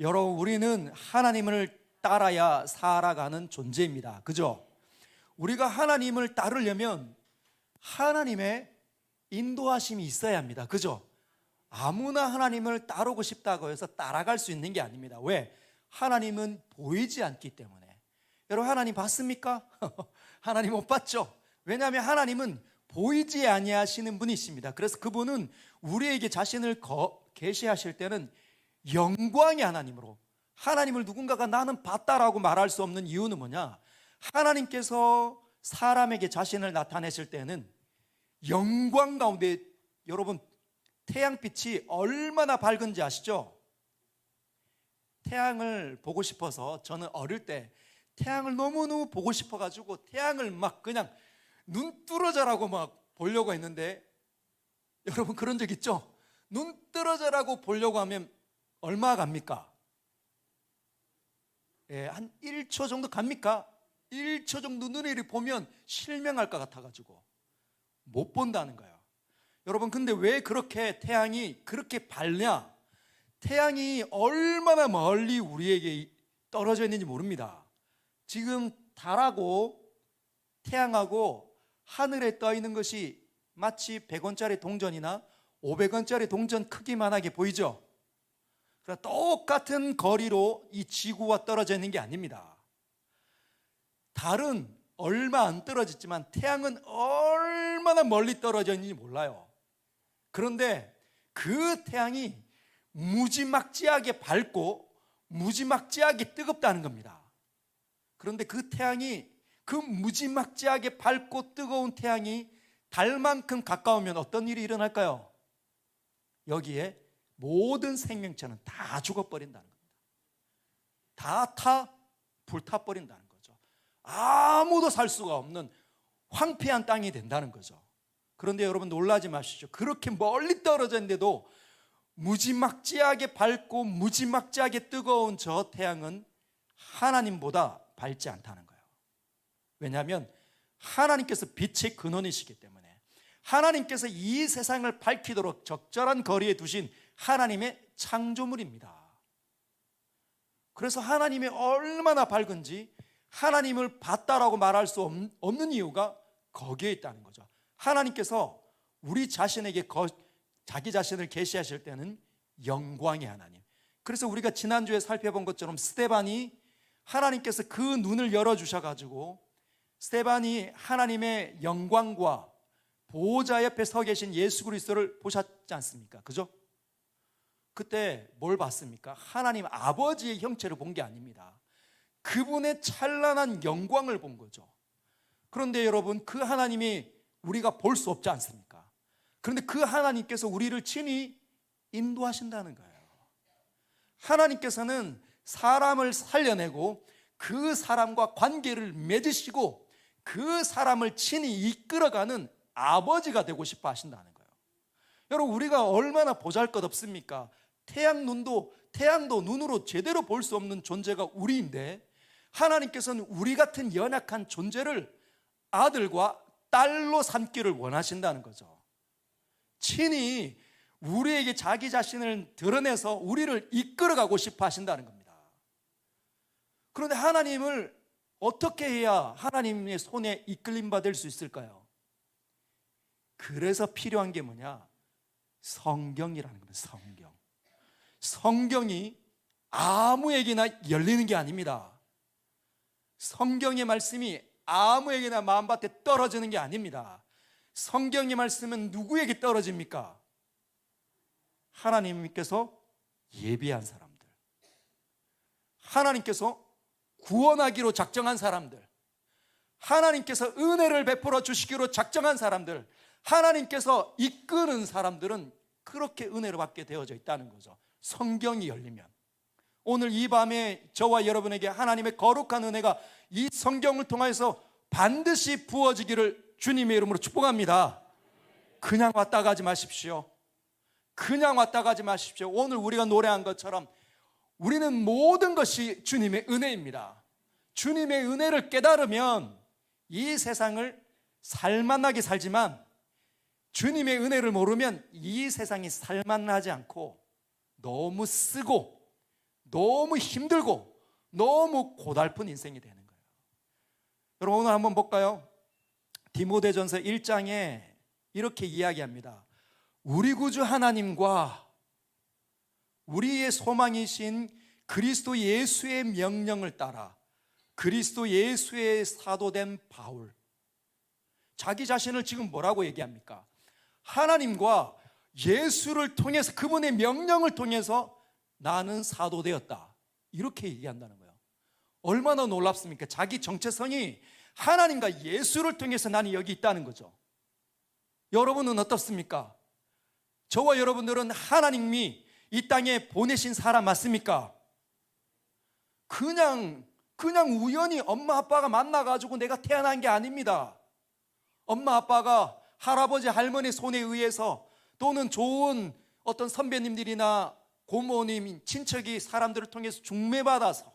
여러분, 우리는 하나님을 따라야 살아가는 존재입니다. 그죠? 우리가 하나님을 따르려면 하나님의 인도하심이 있어야 합니다. 그죠? 아무나 하나님을 따르고 싶다고 해서 따라갈 수 있는 게 아닙니다. 왜? 하나님은 보이지 않기 때문에. 여러분, 하나님 봤습니까? 하나님 못 봤죠? 왜냐하면 하나님은 보이지 아니하시는 분이십니다. 그래서 그분은 우리에게 자신을 계시하실 때는 영광의 하나님으로, 하나님을 누군가가 나는 봤다라고 말할 수 없는 이유는 뭐냐? 하나님께서 사람에게 자신을 나타내실 때는 영광 가운데, 여러분, 태양빛이 얼마나 밝은지 아시죠? 태양을 보고 싶어서 저는 어릴 때 태양을 너무너무 보고 싶어가지고 태양을 막 그냥 눈 뚫어져라고 막 보려고 했는데, 여러분 그런 적 있죠? 눈 뚫어져라고 보려고 하면 얼마 갑니까? 한 1초 정도 갑니까? 1초 정도 눈을 보면 실명할 것 같아가지고 못 본다는 거예요. 여러분, 근데 왜 그렇게 태양이 그렇게 밝냐? 태양이 얼마나 멀리 우리에게 떨어져 있는지 모릅니다. 지금 달하고 태양하고 하늘에 떠 있는 것이 마치 100원짜리 동전이나 500원짜리 동전 크기만하게 보이죠? 그러나 똑같은 거리로 이 지구와 떨어져 있는 게 아닙니다. 달은 얼마 안 떨어졌지만 태양은 얼마나 멀리 떨어져 있는지 몰라요. 그런데 그 태양이 무지막지하게 밝고 무지막지하게 뜨겁다는 겁니다. 그런데 그 태양이, 그 무지막지하게 밝고 뜨거운 태양이 달만큼 가까우면 어떤 일이 일어날까요? 여기에 모든 생명체는 다 죽어버린다는 겁니다. 다 불타버린다는 거죠. 아무도 살 수가 없는 황폐한 땅이 된다는 거죠. 그런데 여러분 놀라지 마시죠. 그렇게 멀리 떨어져 있는데도 무지막지하게 밝고 무지막지하게 뜨거운 저 태양은 하나님보다 밝지 않다는 거예요. 왜냐하면 하나님께서 빛의 근원이시기 때문에, 하나님께서 이 세상을 밝히도록 적절한 거리에 두신 하나님의 창조물입니다. 그래서 하나님이 얼마나 밝은지 하나님을 봤다라고 말할 수 없는 이유가 거기에 있다는 거죠. 하나님께서 우리 자신에게 자기 자신을 계시하실 때는 영광의 하나님. 그래서 우리가 지난주에 살펴본 것처럼 스데반이 하나님께서 그 눈을 열어주셔가지고 스데반이 하나님의 영광과 보호자 옆에 서 계신 예수 그리스도를 보셨지 않습니까? 그죠? 그때 뭘 봤습니까? 하나님 아버지의 형체를 본 게 아닙니다. 그분의 찬란한 영광을 본 거죠. 그런데 여러분, 그 하나님이 우리가 볼 수 없지 않습니까? 그런데 그 하나님께서 우리를 친히 인도하신다는 거예요. 하나님께서는 사람을 살려내고 그 사람과 관계를 맺으시고 그 사람을 친히 이끌어가는 아버지가 되고 싶어 하신다는 거예요. 여러분, 우리가 얼마나 보잘것없습니까? 태양도 눈으로 제대로 볼 수 없는 존재가 우리인데, 하나님께서는 우리 같은 연약한 존재를 아들과 딸로 삼기를 원하신다는 거죠. 친히 우리에게 자기 자신을 드러내서 우리를 이끌어가고 싶어 하신다는 겁니다. 그런데 하나님을 어떻게 해야 하나님의 손에 이끌림 받을 수 있을까요? 그래서 필요한 게 뭐냐? 성경이라는 겁니다. 성경이 아무에게나 열리는 게 아닙니다. 성경의 말씀이 아무에게나 마음밭에 떨어지는 게 아닙니다. 성경의 말씀은 누구에게 떨어집니까? 하나님께서 예비한 사람들, 하나님께서 구원하기로 작정한 사람들, 하나님께서 은혜를 베풀어 주시기로 작정한 사람들, 하나님께서 이끄는 사람들은 그렇게 은혜를 받게 되어져 있다는 거죠. 성경이 열리면. 오늘 이 밤에 저와 여러분에게 하나님의 거룩한 은혜가 이 성경을 통해서 반드시 부어지기를 주님의 이름으로 축복합니다. 그냥 왔다 가지 마십시오. 그냥 왔다 가지 마십시오. 오늘 우리가 노래한 것처럼 우리는 모든 것이 주님의 은혜입니다. 주님의 은혜를 깨달으면 이 세상을 살만하게 살지만, 주님의 은혜를 모르면 이 세상이 살만하지 않고 너무 쓰고 너무 힘들고 너무 고달픈 인생이 되는 거예요. 여러분, 오늘 한번 볼까요? 디모데전서 1장에 이렇게 이야기합니다. 우리 구주 하나님과 우리의 소망이신 그리스도 예수의 명령을 따라 그리스도 예수의 사도된 바울, 자기 자신을 지금 뭐라고 얘기합니까? 하나님과 예수를 통해서, 그분의 명령을 통해서 나는 사도되었다, 이렇게 얘기한다는 거예요. 얼마나 놀랍습니까? 자기 정체성이 하나님과 예수를 통해서 나는 여기 있다는 거죠. 여러분은 어떻습니까? 저와 여러분들은 하나님이 이 땅에 보내신 사람 맞습니까? 그냥 우연히 엄마 아빠가 만나가지고 내가 태어난 게 아닙니다. 엄마 아빠가 할아버지 할머니 손에 의해서, 또는 좋은 어떤 선배님들이나 고모님, 친척이 사람들을 통해서 중매받아서,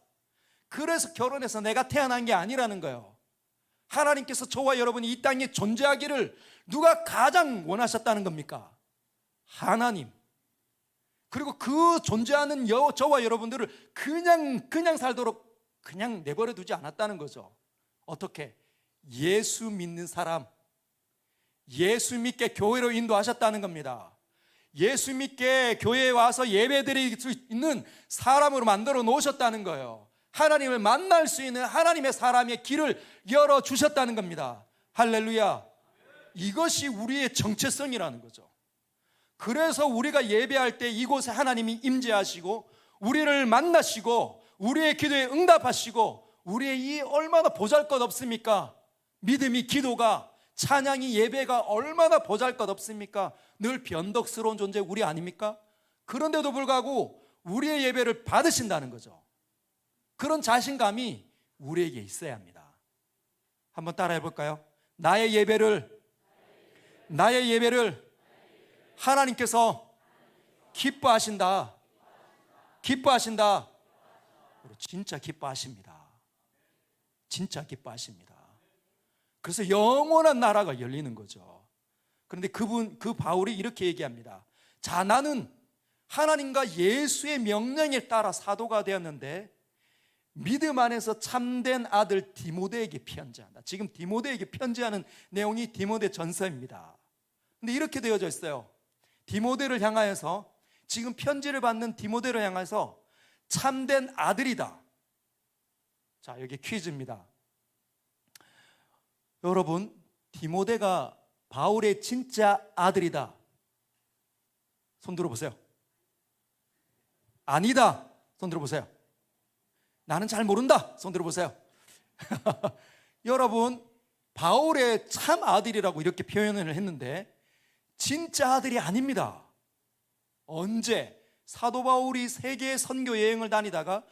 그래서 결혼해서 내가 태어난 게 아니라는 거예요. 하나님께서 저와 여러분이 이 땅에 존재하기를 누가 가장 원하셨다는 겁니까? 하나님. 그리고 그 존재하는 저와 여러분들을 그냥 살도록 그냥 내버려 두지 않았다는 거죠. 어떻게? 예수 믿는 사람, 예수 믿게 교회로 인도하셨다는 겁니다. 예수 믿게 교회에 와서 예배드릴 수 있는 사람으로 만들어 놓으셨다는 거예요. 하나님을 만날 수 있는 하나님의 사람의 길을 열어주셨다는 겁니다. 할렐루야. 이것이 우리의 정체성이라는 거죠. 그래서 우리가 예배할 때 이곳에 하나님이 임재하시고 우리를 만나시고 우리의 기도에 응답하시고, 우리의 이 얼마나 보잘것없습니까? 믿음이, 기도가, 찬양이, 예배가 얼마나 보잘것없습니까? 늘 변덕스러운 존재 우리 아닙니까? 그런데도 불구하고 우리의 예배를 받으신다는 거죠. 그런 자신감이 우리에게 있어야 합니다. 한번 따라해 볼까요? 나의 예배를 하나님께서 기뻐하신다. 진짜 기뻐하십니다. 진짜 기뻐하십니다. 그래서 영원한 나라가 열리는 거죠. 그런데 그 바울이 이렇게 얘기합니다. 자, 나는 하나님과 예수의 명령에 따라 사도가 되었는데 믿음 안에서 참된 아들 디모데에게 편지한다. 지금 디모데에게 편지하는 내용이 디모데 전서입니다. 근데 이렇게 되어져 있어요. 디모데를 향하여서, 지금 편지를 받는 디모데를 향해서 참된 아들이다. 자, 여기 퀴즈입니다. 여러분, 디모데가 바울의 진짜 아들이다, 손 들어보세요. 아니다, 손 들어보세요. 나는 잘 모른다, 손 들어보세요. 여러분, 바울의 참 아들이라고 이렇게 표현을 했는데 진짜 아들이 아닙니다. 언제? 사도 바울이 세계 선교 여행을 다니다가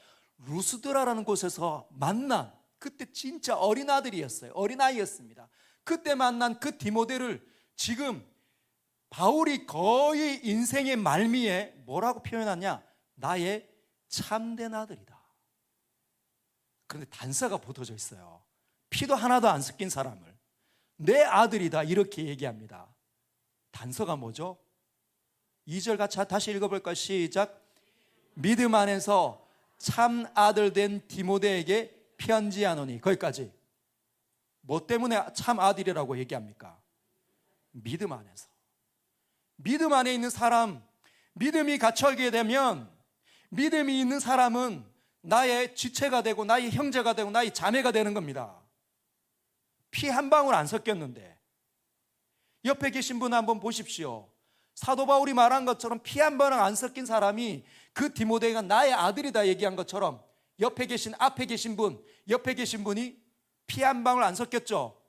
루스드라라는 곳에서 만난, 그때 진짜 어린 아들이었어요. 어린아이였습니다. 그때 만난 그 디모데를 지금 바울이 거의 인생의 말미에 뭐라고 표현하냐? 나의 참된 아들이다. 그런데 단서가 붙어져 있어요. 피도 하나도 안 섞인 사람을 내 아들이다 이렇게 얘기합니다. 단서가 뭐죠? 2절 같이 다시 읽어볼까요? 시작. 믿음 안에서 참 아들 된 디모데에게 편지하노니. 거기까지. 뭐 때문에 참 아들이라고 얘기합니까? 믿음 안에서. 믿음 안에 있는 사람, 믿음이 갖춰지게 되면, 믿음이 있는 사람은 나의 지체가 되고 나의 형제가 되고 나의 자매가 되는 겁니다. 피 한 방울 안 섞였는데. 옆에 계신 분 한번 보십시오. 사도 바울이 말한 것처럼 피 한 방울 안 섞인 사람이 그 디모데가 나의 아들이다 얘기한 것처럼 앞에 계신 분, 옆에 계신 분이 피 한 방울 안 섞였죠.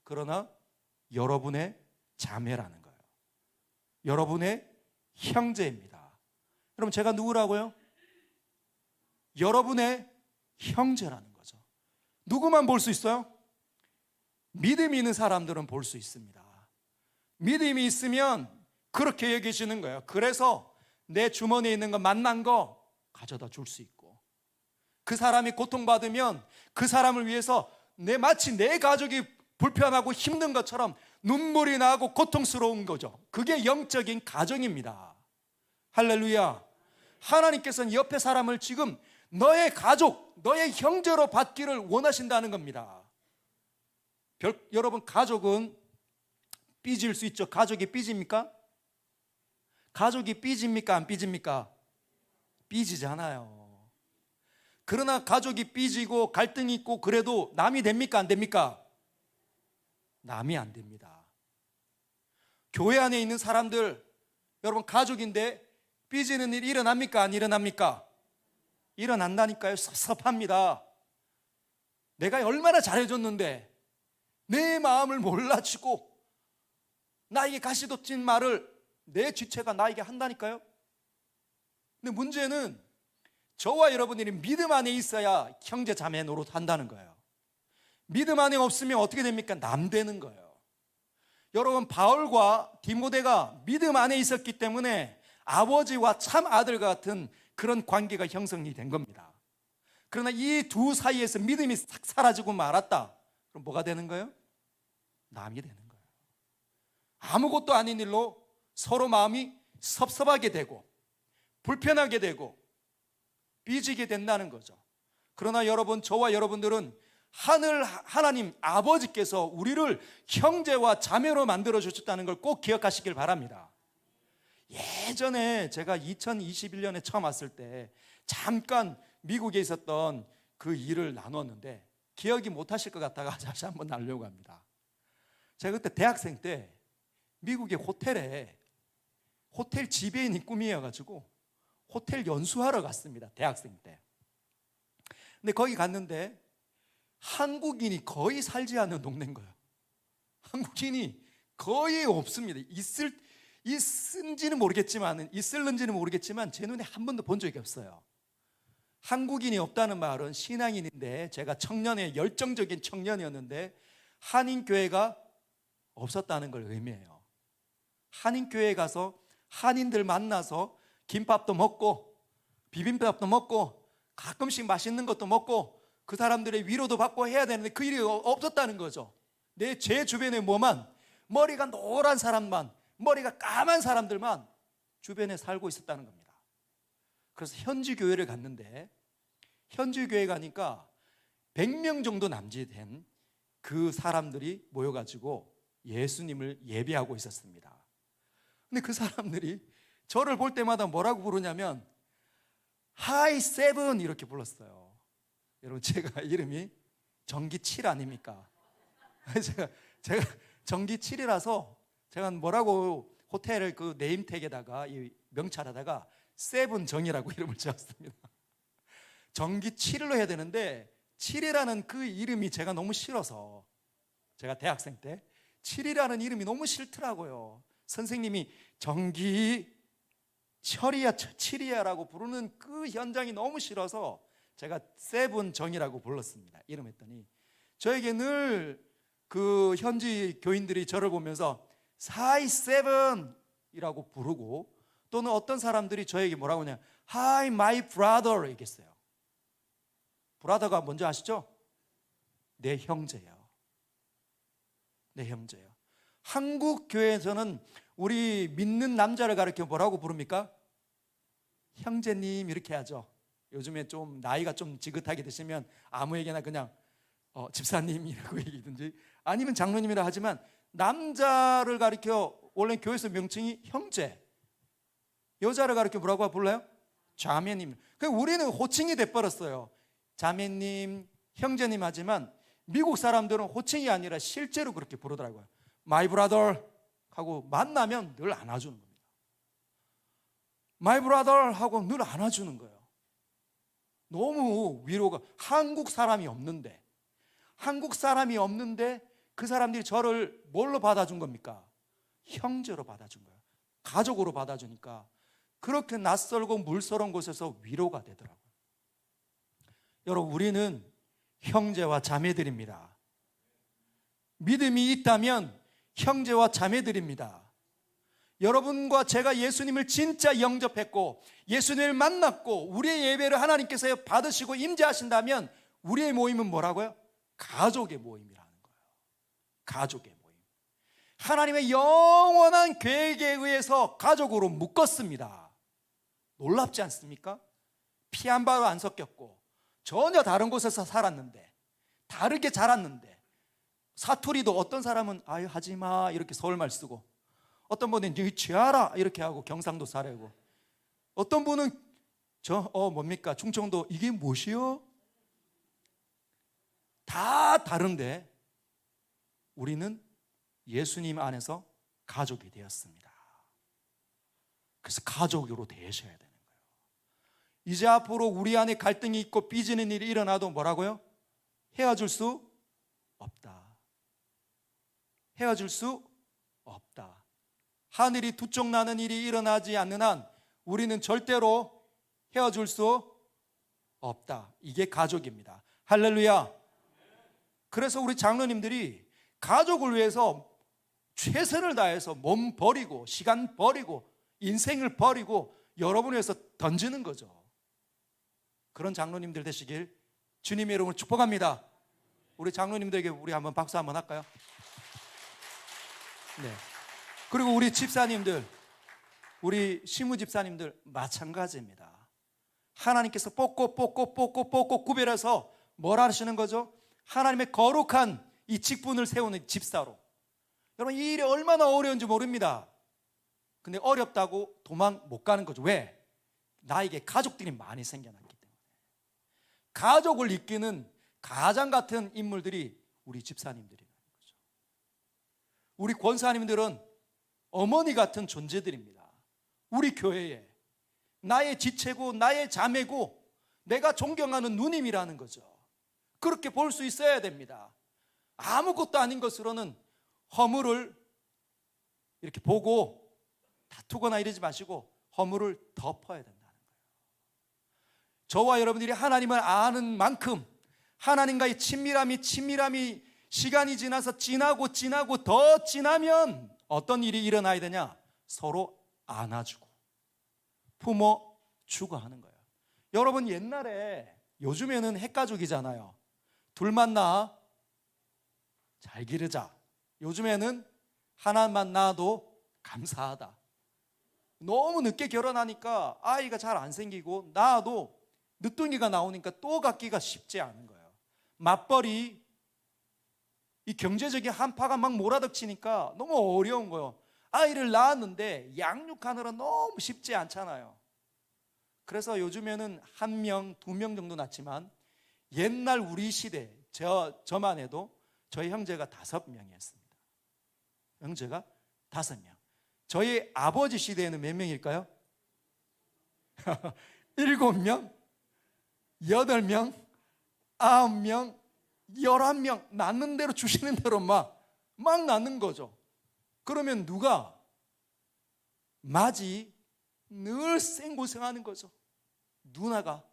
그러나 여러분의 자매라는 거예요. 여러분의 형제입니다. 여러분, 제가 누구라고요? 여러분의 형제라는 거죠. 누구만 볼 수 있어요? 믿음이 있는 사람들은 볼 수 있습니다. 믿음이 있으면 그렇게 여기시는 거예요. 그래서 내 주머니에 있는 거, 만난 거 가져다 줄 수 있고, 그 사람이 고통받으면 그 사람을 위해서 마치 내 가족이 불편하고 힘든 것처럼 눈물이 나고 고통스러운 거죠. 그게 영적인 가정입니다. 할렐루야. 하나님께서는 옆에 사람을 지금 너의 가족, 너의 형제로 받기를 원하신다는 겁니다. 여러분, 가족은 삐질 수 있죠. 가족이 삐집니까? 가족이 삐집니까? 안 삐집니까? 삐지잖아요. 그러나 가족이 삐지고 갈등이 있고 그래도 남이 됩니까? 안 됩니까? 남이 안 됩니다. 교회 안에 있는 사람들, 여러분 가족인데 삐지는 일 일어납니까? 안 일어납니까? 일어난다니까요. 섭섭합니다. 내가 얼마나 잘해줬는데 내 마음을 몰라주고 나에게 가시돋친 말을 내 지체가 나에게 한다니까요. 근데 문제는 저와 여러분들이 믿음 안에 있어야 형제 자매 노릇 한다는 거예요. 믿음 안에 없으면 어떻게 됩니까? 남 되는 거예요. 여러분, 바울과 디모데가 믿음 안에 있었기 때문에 아버지와 참 아들 같은 그런 관계가 형성이 된 겁니다. 그러나 이 두 사이에서 믿음이 싹 사라지고 말았다. 그럼 뭐가 되는 거예요? 남이 되는 거예요. 아무것도 아닌 일로 서로 마음이 섭섭하게 되고 불편하게 되고 삐지게 된다는 거죠. 그러나 여러분, 저와 여러분들은 하나님 아버지께서 우리를 형제와 자매로 만들어 주셨다는 걸 꼭 기억하시길 바랍니다. 예전에 제가 2021년에 처음 왔을 때 잠깐 미국에 있었던 그 일을 나눴는데 기억이 못 하실 것 같아서 다시 한번 나누려고 합니다. 제가 그때 대학생 때 미국의 호텔 지배인이 꿈이어가지고 호텔 연수하러 갔습니다. 대학생 때. 근데 거기 갔는데 한국인이 거의 살지 않는 동네인 거예요. 한국인이 거의 없습니다. 있을지는 모르겠지만 제 눈에 한 번도 본 적이 없어요. 한국인이 없다는 말은 신앙인인데 제가 열정적인 청년이었는데 한인교회가 없었다는 걸 의미해요. 한인교회에 가서 한인들 만나서 김밥도 먹고 비빔밥도 먹고 가끔씩 맛있는 것도 먹고 그 사람들의 위로도 받고 해야 되는데 그 일이 없었다는 거죠. 제 주변에 머리가 노란 사람만, 머리가 까만 사람들만 주변에 살고 있었다는 겁니다. 그래서 현지 교회를 갔는데 현지 교회 가니까 100명 정도 남짓된 그 사람들이 모여가지고 예수님을 예배하고 있었습니다. 근데 그 사람들이 저를 볼 때마다 뭐라고 부르냐면 하이 세븐 이렇게 불렀어요. 여러분, 제가 이름이 정기 7 아닙니까? 제가 정기 7이라서 제가 뭐라고 호텔을 그 네임택에다가 이 명찰에다가 세븐정이라고 이름을 지었습니다. 정기 7일로 해야 되는데 7이라는 그 이름이 제가 너무 싫어서 제가 대학생 때 7이라는 이름이 너무 싫더라고요. 선생님이 정기 철이야 7이야라고 부르는 그 현장이 너무 싫어서 제가 세븐정이라고 불렀습니다. 이름했더니 저에게 늘 그 현지 교인들이 저를 보면서 하이 세븐이라고 부르고 또는 어떤 사람들이 저에게 뭐라고 하냐 하이 마이 브라더 얘기했어요. 브라더가 뭔지 아시죠? 내 형제예요. 내 형제예요. 한국 교회에서는 우리 믿는 남자를 가리켜 뭐라고 부릅니까? 형제님 이렇게 하죠. 요즘에 좀 나이가 좀 지긋하게 되시면 아무에게나 그냥 집사님이라고 얘기든지 아니면 장로님이라 하지만 남자를 가리켜 원래 교회에서 명칭이 형제, 여자를 가리켜 뭐라고 불러요? 자매님. 우리는 호칭이 돼버렸어요. 자매님, 형제님 하지만 미국 사람들은 호칭이 아니라 실제로 그렇게 부르더라고요. My brother 하고 만나면 늘 안아주는 겁니다. My brother 하고 늘 안아주는 거예요. 너무 위로가. 한국 사람이 없는데 그 사람들이 저를 뭘로 받아준 겁니까? 형제로 받아준 거예요. 가족으로 받아주니까 그렇게 낯설고 물서러운 곳에서 위로가 되더라고요. 여러분, 우리는 형제와 자매들입니다. 믿음이 있다면 형제와 자매들입니다. 여러분과 제가 예수님을 진짜 영접했고 예수님을 만났고 우리의 예배를 하나님께서 받으시고 임재하신다면 우리의 모임은 뭐라고요? 가족의 모임이라는 거예요. 가족의 모임. 하나님의 영원한 계획에 의해서 가족으로 묶었습니다. 놀랍지 않습니까? 피 한 방울 안 섞였고 전혀 다른 곳에서 살았는데, 다르게 자랐는데, 사투리도 어떤 사람은 아유 하지마 이렇게 서울말 쓰고, 어떤 분은 니 취하라 이렇게 하고 경상도 사례고, 어떤 분은 뭡니까 충청도 이게 무엇이요? 다 다른데 우리는 예수님 안에서 가족이 되었습니다. 그래서 가족으로 대하셔야 되는 거예요. 이제 앞으로 우리 안에 갈등이 있고 삐지는 일이 일어나도 뭐라고요? 헤어질 수 없다. 헤어질 수 없다. 하늘이 두 쪽 나는 일이 일어나지 않는 한 우리는 절대로 헤어질 수 없다. 이게 가족입니다. 할렐루야. 그래서 우리 장로님들이 가족을 위해서 최선을 다해서 몸 버리고 시간 버리고 인생을 버리고 여러분을 위해서 던지는 거죠. 그런 장로님들 되시길 주님의 이름으로 축복합니다. 우리 장로님들에게 우리 한번 박수 한번 할까요? 네. 그리고 우리 집사님들, 우리 시무 집사님들 마찬가지입니다. 하나님께서 뽑고 구별해서 뭘 하시는 거죠? 하나님의 거룩한 이 직분을 세우는 집사로. 여러분 이 일이 얼마나 어려운지 모릅니다. 근데 어렵다고 도망 못 가는 거죠. 왜? 나에게 가족들이 많이 생겨났기 때문에. 가족을 이끄는 가장 같은 인물들이 우리 집사님들이라는 거죠. 우리 권사님들은 어머니 같은 존재들입니다. 우리 교회에 나의 지체고 나의 자매고 내가 존경하는 누님이라는 거죠. 그렇게 볼 수 있어야 됩니다. 아무것도 아닌 것으로는 허물을 이렇게 보고 다투거나 이러지 마시고 허물을 덮어야 된다는 거예요. 저와 여러분들이 하나님을 아는 만큼 하나님과의 친밀함이 시간이 지나서 지나고 더 지나면 어떤 일이 일어나야 되냐? 서로 안아주고 품어주고 하는 거예요. 여러분 옛날에, 요즘에는 핵가족이잖아요. 둘만 낳아 잘 기르자. 요즘에는 하나만 낳아도 감사하다. 너무 늦게 결혼하니까 아이가 잘 안 생기고 낳아도 늦둥이가 나오니까 또 갖기가 쉽지 않은 거예요. 맞벌이, 이 경제적인 한파가 막 몰아닥치니까 너무 어려운 거예요. 아이를 낳았는데 양육하느라 너무 쉽지 않잖아요. 그래서 요즘에는 1명, 2명 정도 낳지만 옛날 우리 시대, 저만 해도 저희 형제가 5명이었습니다. 형제가 5명. 저희 아버지 시대에는 몇 명일까요? 7명, 8명, 9명, 11명 낳는 대로 주시는 대로 막 낳는 거죠. 그러면 누가 맞이 늘 생고생하는 거죠. 누나가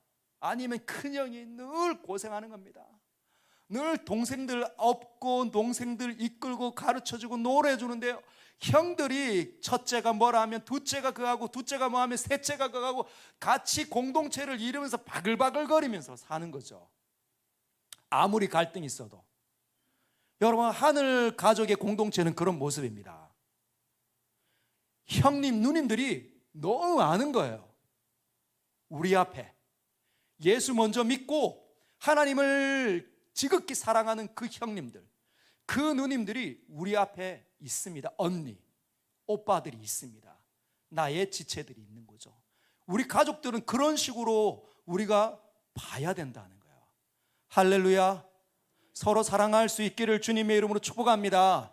아니면 큰형이 늘 고생하는 겁니다. 늘 동생들 업고 동생들 이끌고 가르쳐주고 노래해주는데 형들이 첫째가 뭐라 하면 둘째가 그거하고 둘째가 뭐 하면 셋째가 그거하고 같이 공동체를 이루면서 바글바글거리면서 사는 거죠. 아무리 갈등이 있어도. 여러분 하늘 가족의 공동체는 그런 모습입니다. 형님 누님들이 너무 아는 거예요. 우리 앞에 예수 먼저 믿고 하나님을 지극히 사랑하는 그 형님들, 그 누님들이 우리 앞에 있습니다. 언니, 오빠들이 있습니다. 나의 지체들이 있는 거죠. 우리 가족들은 그런 식으로 우리가 봐야 된다는 거예요. 할렐루야. 서로 사랑할 수 있기를 주님의 이름으로 축복합니다.